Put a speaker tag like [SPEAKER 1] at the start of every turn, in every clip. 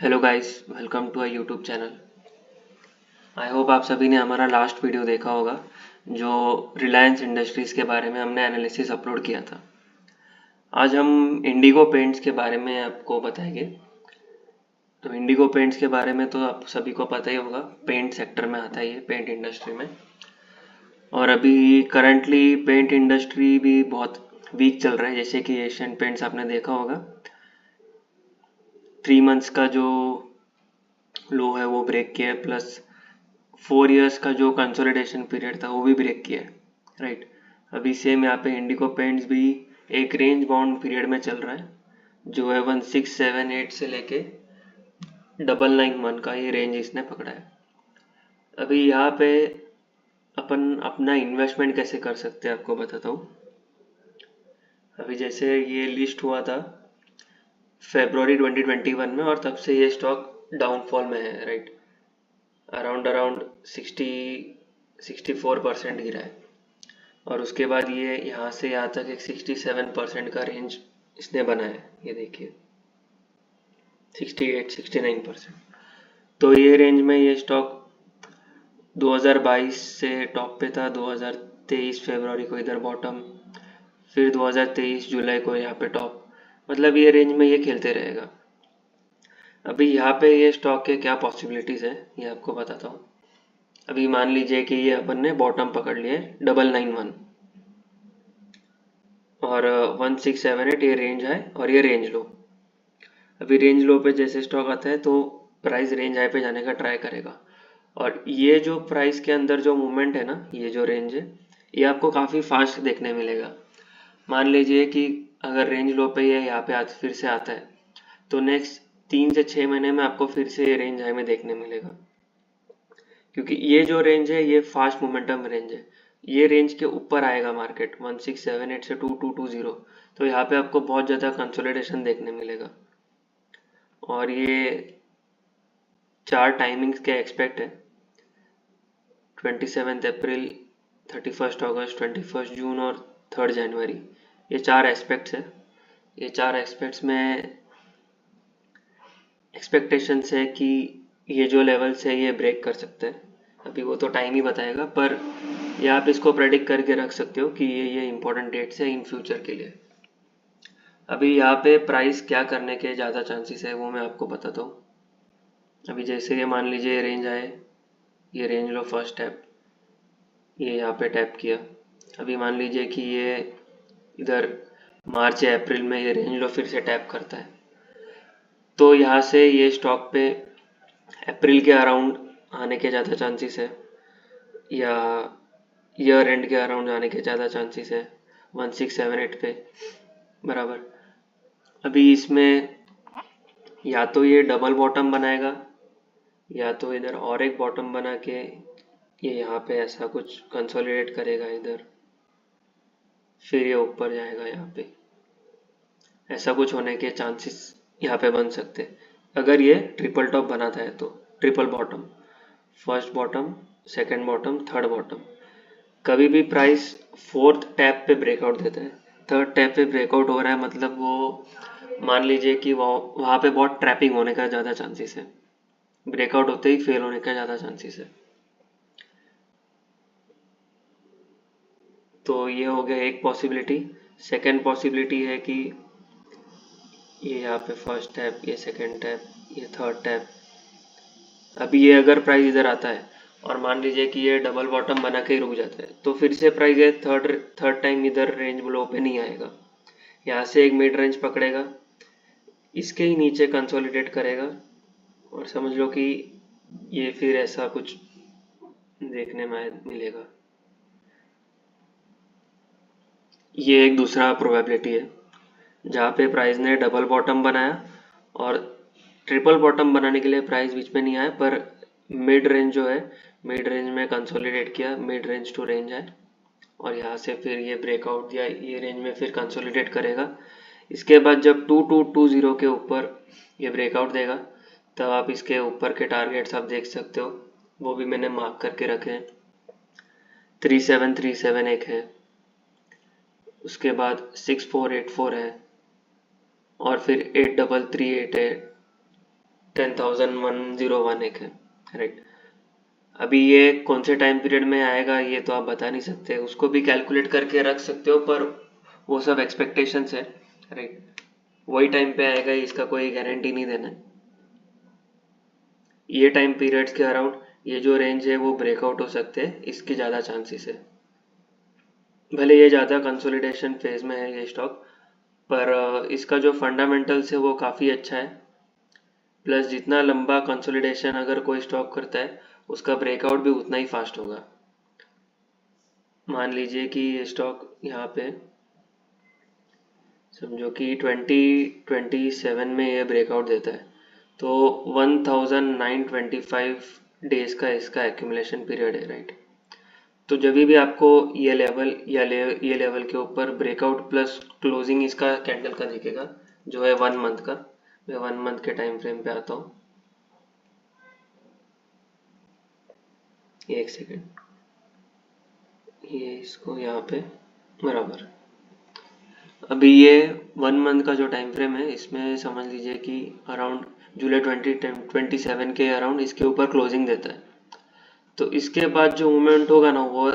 [SPEAKER 1] Hello guys, welcome to a YouTube channel. I hope आप सभी ने हमारा लास्ट वीडियो देखा होगा जो रिलायंस इंडस्ट्रीज़ के बारे में हमने एनालिसिस अपलोड किया था। आज हम इंडिगो पेंट्स के बारे में आपको बताएंगे। तो इंडिगो पेंट्स के बारे में तो आप सभी को पता ही होगा, पेंट सेक्टर में आता है ये, पेंट इंडस्ट्री में। और अभी करंटली पेंट इंडस्ट्री भी बहुत वीक चल रहा है, जैसे कि एशियन पेंट्स आपने देखा होगा 3 मंथ्स का जो लो है वो ब्रेक किया है, प्लस 4 इयर्स का जो कंसोलिडेशन पीरियड था वो भी ब्रेक किया है, राइट। अभी सेम यहाँ पे इंडिगो पेंट्स भी एक रेंज बाउंड पीरियड में चल रहा है, जो है 1678 से लेके 991 का ये रेंज इसने पकड़ा है। अभी यहाँ पे अपन अपना इन्वेस्टमेंट कैसे कर सकते हैं आपको बताता हूँ। अभी जैसे ये लिस्ट हुआ था February 2021 में, और तब से ये स्टॉक डाउनफॉल में है, राइट। अराउंड 64% गिरा है। और उसके बाद ये यहाँ से यहाँ तक एक 67% का रेंज इसने बनाया, ये देखिए 68-69%। तो ये रेंज में ये स्टॉक 2022 से टॉप पे था, 2023 फरवरी को इधर बॉटम, फिर 2023 जुलाई को यहाँ पे टॉप, मतलब ये रेंज में ये खेलते रहेगा। अभी यहाँ पे ये स्टॉक के क्या पॉसिबिलिटीज़ है ये आपको बताता हूँ। अभी मान लीजिए कि ये अपन ने बॉटम पकड़ लिया है 991 और 1678 ये रेंज है और ये रेंज लो। अभी रेंज लो पे जैसे स्टॉक आता है तो प्राइस रेंज हाई पे जाने का ट्राई करेगा, और ये जो प्राइस के अंदर जो मूवमेंट है ना, ये जो रेंज है ये आपको काफ़ी फास्ट देखने मिलेगा। मान लीजिए कि अगर रेंज लो पे ये यहाँ पे फिर से आता है तो नेक्स्ट 3 से 6 महीने में आपको फिर से ये रेंज हाई में देखने मिलेगा, क्योंकि ये जो रेंज है ये फास्ट मोमेंटम रेंज है। ये रेंज के ऊपर आएगा मार्केट 1678 से 2220, तो यहाँ पे आपको बहुत ज़्यादा कंसोलिडेशन देखने मिलेगा। और ये 4 टाइमिंग्स के एक्सपेक्ट है, 27 अप्रैल, 31 अगस्त, 21 जून और 3 जनवरी। ये 4 एस्पेक्ट्स है। ये 4 एस्पेक्ट्स में एक्सपेक्टेशंस है कि ये जो लेवल्स है ये ब्रेक कर सकते हैं। अभी वो तो टाइम ही बताएगा, पर ये आप इसको प्रेडिक्ट करके रख सकते हो कि ये इंपॉर्टेंट डेट्स है इन फ्यूचर के लिए। अभी यहाँ पे प्राइस क्या करने के ज़्यादा चांसेस है वो मैं आपको बताता हूँ। अभी जैसे ये मान लीजिए रेंज आए, ये रेंज लो फर्स्ट टैप, ये यहाँ पे टैप किया। अभी मान लीजिए कि ये इधर मार्च या अप्रैल में ये रेंज लो फिर से टैप करता है, तो यहाँ से ये स्टॉक पे अप्रैल के अराउंड आने के ज़्यादा चांसेस है, या ईयर एंड के अराउंड आने के ज़्यादा चांसेस है 1678 पे, बराबर। अभी इसमें या तो ये डबल बॉटम बनाएगा, या तो इधर और एक बॉटम बना के ये यहाँ पे ऐसा कुछ कंसोलिडेट करेगा इधर, फिर ये ऊपर जाएगा यहाँ पे। ऐसा कुछ होने के चांसेस यहाँ पे बन सकते हैं अगर ये ट्रिपल टॉप बनाता है तो। Triple bottom, first bottom, second bottom, third bottom. कभी भी प्राइस फोर्थ टैप पे ब्रेकआउट देता है, थर्ड टैप पे ब्रेकआउट हो रहा है, मतलब वो मान लीजिए कि वहाँ पे बहुत ट्रैपिंग होने का ज़्यादा चांसेस है, ब्रेकआउट होते ही फेल होने का ज़्यादा चांसेस है। तो ये हो गया एक पॉसिबिलिटी। सेकंड पॉसिबिलिटी है कि ये यहाँ पे फर्स्ट टैप, ये सेकंड टैप, ये थर्ड टैप। अभी ये अगर प्राइस इधर आता है और मान लीजिए कि ये डबल बॉटम बना के ही रुक जाता है, तो फिर से प्राइस ये थर्ड टाइम इधर रेंज लो पे नहीं आएगा। यहाँ से एक मिड रेंज पकड़ेगा, इसके ही नीचे कंसोलिडेट करेगा, और समझ लो कि ये फिर ऐसा कुछ देखने में मिलेगा। ये एक दूसरा प्रोबेबिलिटी है जहाँ पे प्राइस ने डबल बॉटम बनाया और ट्रिपल बॉटम बनाने के लिए प्राइस बीच में नहीं आया, पर मिड रेंज जो है, मिड रेंज में कंसोलिडेट किया, मिड रेंज टू रेंज है, और यहाँ से फिर ये ब्रेकआउट दिया, ये रेंज में फिर कंसोलिडेट करेगा। इसके बाद जब 2220 के ऊपर ये ब्रेकआउट देगा तब आप इसके ऊपर के टारगेट्स आप देख सकते हो, वो भी मैंने मार्क करके रखे हैं। 3737 एक है, उसके बाद 6484 है, और फिर 8338 है, 10,101 एक है, राइट। अभी ये कौन से टाइम पीरियड में आएगा ये तो आप बता नहीं सकते, उसको भी कैलकुलेट करके रख सकते हो, पर वो सब एक्सपेक्टेशंस है, राइट। वही टाइम पे आएगा इसका कोई गारंटी नहीं देना। ये टाइम पीरियड्स के अराउंड ये जो रेंज है वो ब्रेकआउट हो सकते हैं, इसकी ज़्यादा चांसेस है। भले ये ज़्यादा कंसोलिडेशन फेज में है ये स्टॉक, पर इसका जो फंडामेंटल्स है वो काफ़ी अच्छा है। प्लस जितना लंबा कंसोलिडेशन अगर कोई स्टॉक करता है उसका ब्रेकआउट भी उतना ही फास्ट होगा। मान लीजिए कि ये स्टॉक यहाँ पे समझो कि 2027 में ये ब्रेकआउट देता है, तो 1925 डेज का इसका एक्यूमुलेशन पीरियड है, राइट। तो जब भी आपको ये लेवल या ये लेवल के ऊपर ब्रेकआउट प्लस क्लोजिंग इसका कैंडल का दिखेगा जो है 1 मंथ का, मैं 1 मंथ के टाइम फ्रेम पे आता हूँ। एक सेकेंड, ये इसको यहाँ पे बराबर। अभी ये 1 मंथ का जो टाइम फ्रेम है इसमें समझ लीजिए कि अराउंड जुलाई 2027 के अराउंड इसके ऊपर क्लोजिंग देता है, तो इसके बाद जो मूवमेंट होगा ना वो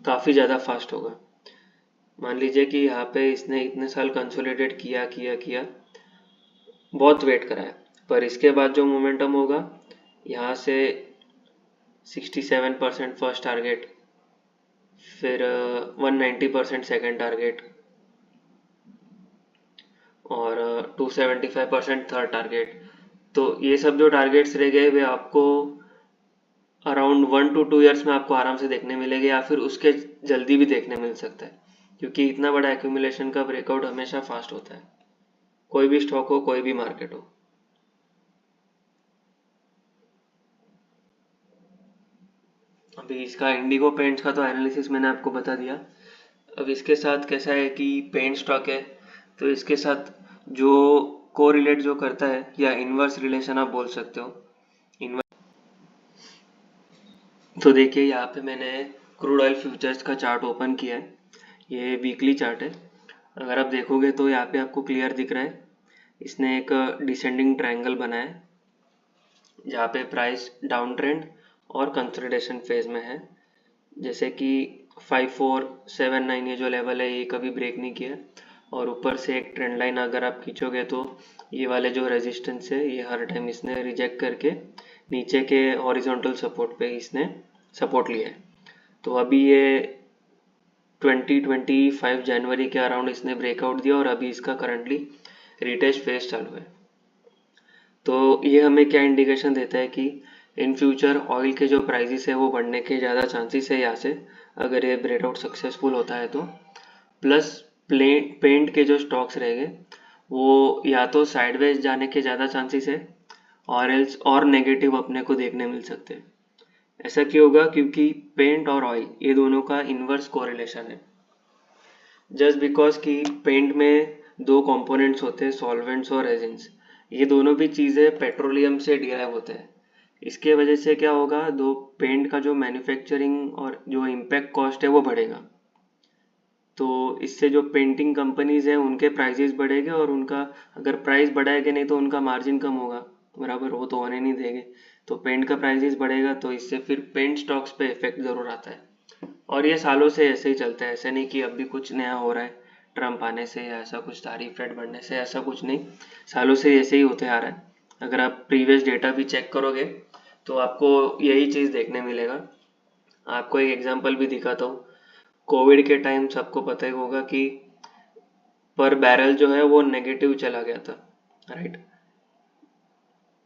[SPEAKER 1] काफ़ी ज़्यादा फास्ट होगा। मान लीजिए कि यहाँ पे इसने इतने साल कंसोलिडेट किया किया किया, बहुत वेट करा है, पर इसके बाद जो मोमेंटम होगा यहाँ से 67% फर्स्ट टारगेट, फिर 190% सेकेंड टारगेट, और 275% थर्ड टारगेट। तो ये सब जो टारगेट्स रह गए वे आपको अराउंड 1 to 2 ईयर्स में आपको आराम से देखने मिलेंगे, या फिर उसके जल्दी भी देखने मिल सकता है, क्योंकि इतना बड़ा एक्यूमुलेशन का ब्रेकआउट हमेशा फास्ट होता है, कोई भी स्टॉक हो कोई भी मार्केट हो। अभी इसका इंडिगो पेंट्स का तो एनालिसिस मैंने आपको बता दिया। अब इसके साथ कैसा है कि पेंट स्टॉक है, तो इसके साथ जो कोरिलेट जो करता है या इनवर्स रिलेशन आप बोल सकते हो, तो देखिए यहाँ पे मैंने क्रूड ऑयल फ्यूचर्स का चार्ट ओपन किया है, ये वीकली चार्ट है। अगर आप देखोगे तो यहाँ पे आपको क्लियर दिख रहा है, इसने एक डिसेंडिंग ट्रायंगल बनाया है जहाँ पे प्राइस डाउन ट्रेंड और कंसोलिडेशन फेज में है। जैसे कि 5479 ये जो लेवल है ये कभी ब्रेक नहीं किया, और ऊपर से एक ट्रेंड लाइन अगर आप खींचोगे तो ये वाले जो रेजिस्टेंस है ये हर टाइम इसने रिजेक्ट करके नीचे के हॉरिजॉन्टल सपोर्ट पे इसने सपोर्ट लिया है। तो अभी ये 2025 जनवरी के अराउंड इसने ब्रेकआउट दिया और अभी इसका करंटली रिटेस्ट फेज चालू है। तो ये हमें क्या इंडिकेशन देता है कि इन फ्यूचर ऑयल के जो प्राइसेस है वो बढ़ने के ज़्यादा चांसेस है यहाँ से, अगर ये ब्रेकआउट सक्सेसफुल होता है तो। प्लस पेंट के जो स्टॉक्स रहेंगे वो या तो साइडवेज जाने के ज़्यादा चांसेस है, और एल्स और नेगेटिव अपने को देखने मिल सकते हैं। ऐसा क्यों होगा? क्योंकि पेंट और ऑयल ये दोनों का इन्वर्स कोरिलेशन है। जस्ट बिकॉज कि पेंट में दो कंपोनेंट्स होते हैं, सॉल्वेंट्स और रेजिन्स। ये दोनों भी चीज़ें पेट्रोलियम से डिराइव होते हैं। इसके वजह से क्या होगा, दो पेंट का जो मैन्युफैक्चरिंग और जो इम्पैक्ट कॉस्ट है वो बढ़ेगा, तो इससे जो पेंटिंग कंपनीज हैं उनके प्राइसेस बढ़ेंगे, और उनका अगर प्राइस बढ़ाएंगे नहीं तो उनका मार्जिन कम होगा, बराबर, वो तो होने नहीं देंगे। तो पेंट का प्राइसेस बढ़ेगा तो इससे फिर पेंट स्टॉक्स पे इफेक्ट ज़रूर आता है, और ये सालों से ऐसे ही चलता है। ऐसा नहीं कि अभी कुछ नया हो रहा है ट्रम्प आने से या ऐसा कुछ तारीफ रेट बढ़ने से, ऐसा कुछ नहीं, सालों से ऐसे ही होते आ रहा है। अगर आप प्रीवियस डेटा भी चेक करोगे तो आपको यही चीज़ देखने मिलेगा। आपको एक एग्जांपल भी दिखाता हूँ। कोविड के टाइम सबको पता ही होगा कि पर बैरल जो है वो नेगेटिव चला गया था, राइट।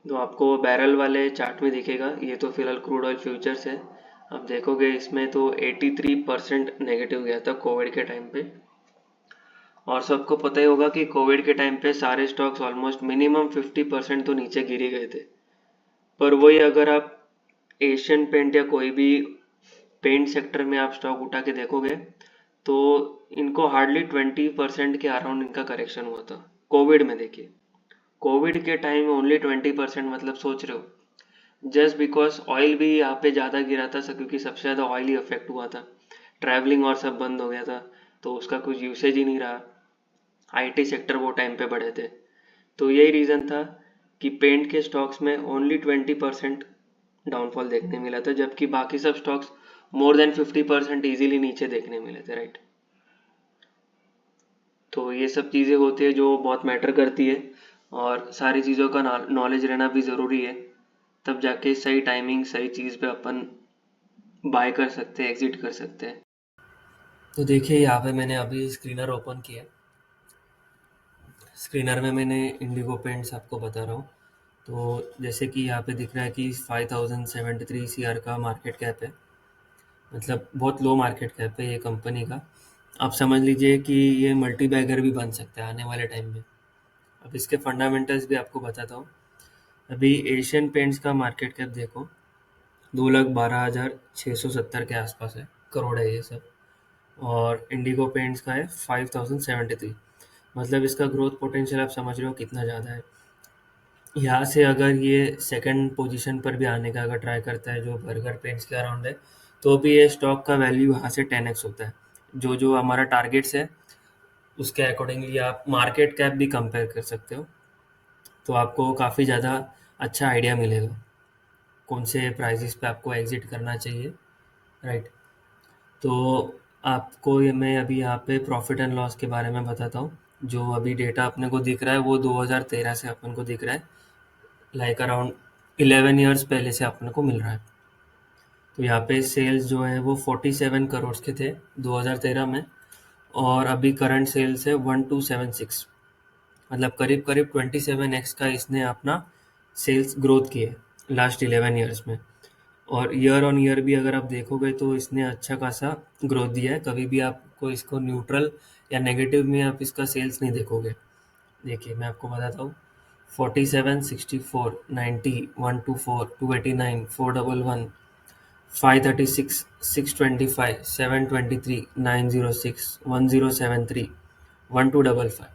[SPEAKER 1] तो आपको बैरल वाले चार्ट में दिखेगा, ये तो फिलहाल क्रूड ऑयल फ्यूचर्स है। आप देखोगे इसमें तो 83% नेगेटिव गया था कोविड के टाइम पे। और सबको पता ही होगा कि कोविड के टाइम पे सारे स्टॉक्स ऑलमोस्ट मिनिमम 50% तो नीचे गिर ही गए थे। पर वही अगर आप एशियन पेंट या कोई भी पेंट सेक्टर में आप स्टॉक उठा के देखोगे तो इनको हार्डली 20% के अराउंड इनका करेक्शन हुआ था कोविड में। देखिए कोविड के टाइम में ओनली 20%, मतलब सोच रहे हो। जस्ट बिकॉज ऑयल भी यहाँ पे ज़्यादा गिरा था, क्योंकि सबसे ज़्यादा ऑयल ही अफेक्ट हुआ था, ट्रैवलिंग और सब बंद हो गया था, तो उसका कुछ यूसेज ही नहीं रहा। आईटी सेक्टर वो टाइम पे बढ़े थे, तो यही रीज़न था कि पेंट के स्टॉक्स में ओनली 20% डाउनफॉल देखने मिला था, जबकि बाकी सब स्टॉक्स मोर देन 50% इजीली नीचे देखने मिले थे, राइट। तो ये सब चीज़ें होती है जो बहुत मैटर करती है, और सारी चीज़ों का नॉलेज रहना भी ज़रूरी है, तब जाके सही टाइमिंग सही चीज़ पे अपन बाय कर सकते हैं, एग्जिट कर सकते हैं। तो देखिए यहाँ पे मैंने अभी स्क्रीनर ओपन किया है। स्क्रीनर में मैंने इंडिगो पेंट्स आपको बता रहा हूँ। तो जैसे कि यहाँ पे दिख रहा है कि 5073 CR का मार्केट कैप है, मतलब बहुत लो मार्केट कैप है ये कंपनी का। आप समझ लीजिए कि ये मल्टी बैगर भी बन सकता है आने वाले टाइम में। अब इसके फंडामेंटल्स भी आपको बताता हूँ। अभी एशियन पेंट्स का मार्केट कैप देखो, 2,12,670 के आसपास है, करोड़ है ये सब। और इंडिगो पेंट्स का है 5,073। मतलब इसका ग्रोथ पोटेंशियल आप समझ रहे हो कितना ज़्यादा है। यहाँ से अगर ये सेकंड पोजीशन पर भी आने का अगर ट्राई करता है, जो बर्गर पेंट्स के अराउंड है, तो भी ये स्टॉक का वैल्यू यहाँ से 10x होता है। जो जो हमारा टारगेट्स है उसके अकॉर्डिंगली आप मार्केट कैप भी कंपेयर कर सकते हो, तो आपको काफ़ी ज़्यादा अच्छा आइडिया मिलेगा कौन से प्राइजेस पे आपको एग्जिट करना चाहिए, राइट। तो आपको ये मैं अभी यहाँ पे प्रॉफिट एंड लॉस के बारे में बताता हूँ। जो अभी डेटा अपने को दिख रहा है वो 2013 से अपन को दिख रहा है, लाइक अराउंड 11 ईयर्स पहले से अपने को मिल रहा है। तो यहाँ पे सेल्स जो है वो 47 करोड़ के थे 2013 में, और अभी करंट सेल्स है 1276। मतलब करीब करीब 27x का इसने अपना सेल्स ग्रोथ किया है लास्ट 11 ईयर्स में। और ईयर ऑन ईयर भी अगर आप देखोगे तो इसने अच्छा खासा ग्रोथ दिया है। कभी भी आपको इसको न्यूट्रल या नेगेटिव में आप इसका सेल्स नहीं देखोगे। देखिए मैं आपको बताता हूँ, 47, 64, 90, 124, 289, 411, 536, 625, 723, 906, 1073, 1255।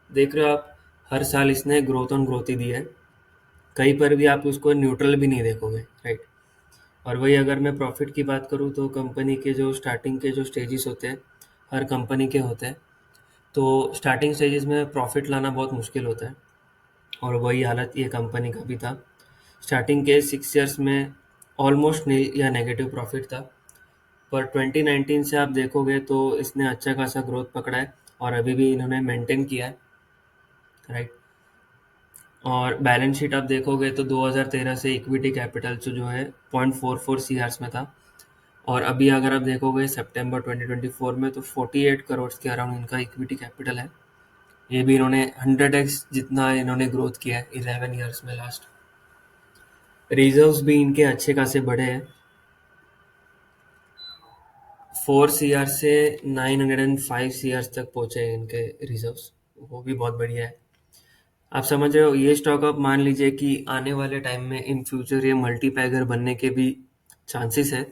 [SPEAKER 1] देख रहे हो आप, हर साल इसने ग्रोथ ऑन ग्रोथ ही दिया है। कहीं पर भी आप उसको न्यूट्रल भी नहीं देखोगे, राइट। और वही अगर मैं प्रॉफिट की बात करूँ तो कंपनी के जो स्टार्टिंग के जो स्टेजेस होते हैं, हर कंपनी के होते हैं, तो स्टार्टिंग स्टेजेस में प्रॉफिट लाना बहुत मुश्किल होता है, और वही हालत ये कंपनी का भी था। स्टार्टिंग के 6 ईयर्स में ऑलमोस्ट नील या नेगेटिव प्रॉफिट था, पर 2019 से आप देखोगे तो इसने अच्छा खासा ग्रोथ पकड़ा है, और अभी भी इन्होंने मेंटेन किया है, राइट। और बैलेंस शीट आप देखोगे तो 2013 से इक्विटी कैपिटल जो है 0.44 CR में था, और अभी अगर आप देखोगे सितंबर 2024 में तो 48 करोड़ के अराउंड इनका इक्विटी कैपिटल है। ये भी इन्होंने 100x जितना इन्होंने ग्रोथ किया है 11 ईयर्स में लास्ट। रिजर्व्स भी इनके अच्छे खासे बड़े हैं, 4 CR से 905 CR तक पहुंचे हैं इनके रिजर्व्स, वो भी बहुत बढ़िया है। आप समझ रहे हो, ये स्टॉक आप मान लीजिए कि आने वाले टाइम में इन फ्यूचर ये मल्टीपैगर बनने के भी चांसेस है।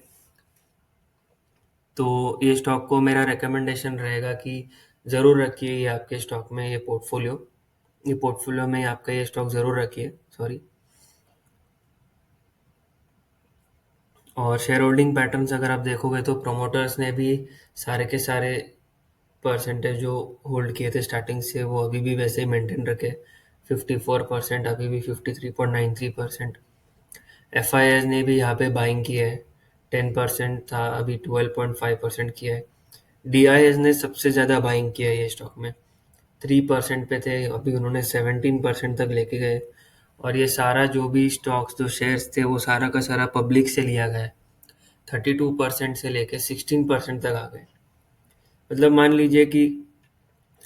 [SPEAKER 1] तो ये स्टॉक को मेरा रिकमेंडेशन रहेगा कि ज़रूर रखिए ये आपके स्टॉक में, ये पोर्टफोलियो में आपका ये स्टॉक ज़रूर रखिए, सॉरी। और शेयर होल्डिंग पैटर्न्स अगर आप देखोगे तो प्रोमोटर्स ने भी सारे के सारे परसेंटेज जो होल्ड किए थे स्टार्टिंग से वो अभी भी वैसे ही मेंटेन रखे। 54%, अभी भी 53.93%। एफ आई एस ने भी यहाँ पे बाइंग किया है, 10% था, अभी 12.5% किया है। डी आई एस ने सबसे ज़्यादा बाइंग किया है ये स्टॉक में, 3% पे थे, अभी उन्होंने 17% तक लेके गए। और ये सारा जो भी स्टॉक्स जो शेयर्स थे वो सारा का सारा पब्लिक से लिया गया है, 32% से लेके 16% तक आ गए। मतलब मान लीजिए कि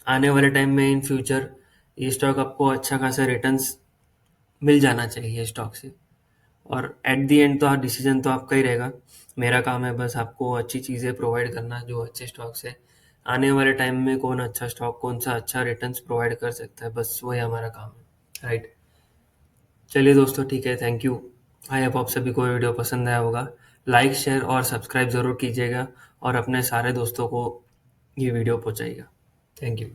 [SPEAKER 1] आने वाले टाइम में इन फ्यूचर ये स्टॉक आपको अच्छा खासा रिटर्न्स मिल जाना चाहिए स्टॉक से। और एट दी एंड तो डिसीजन तो आपका ही रहेगा। मेरा काम है बस आपको अच्छी चीज़ें प्रोवाइड करना, जो अच्छे स्टॉक्स है आने वाले टाइम में, कौन अच्छा स्टॉक कौन सा अच्छा रिटर्न्स प्रोवाइड कर सकता है, बस वही हमारा काम है, राइट। चलिए दोस्तों, ठीक है, थैंक यू। आई होप आप सभी को वीडियो पसंद आया होगा। लाइक शेयर और सब्सक्राइब ज़रूर कीजिएगा, और अपने सारे दोस्तों को ये वीडियो पहुंचाइएगा। Thank you.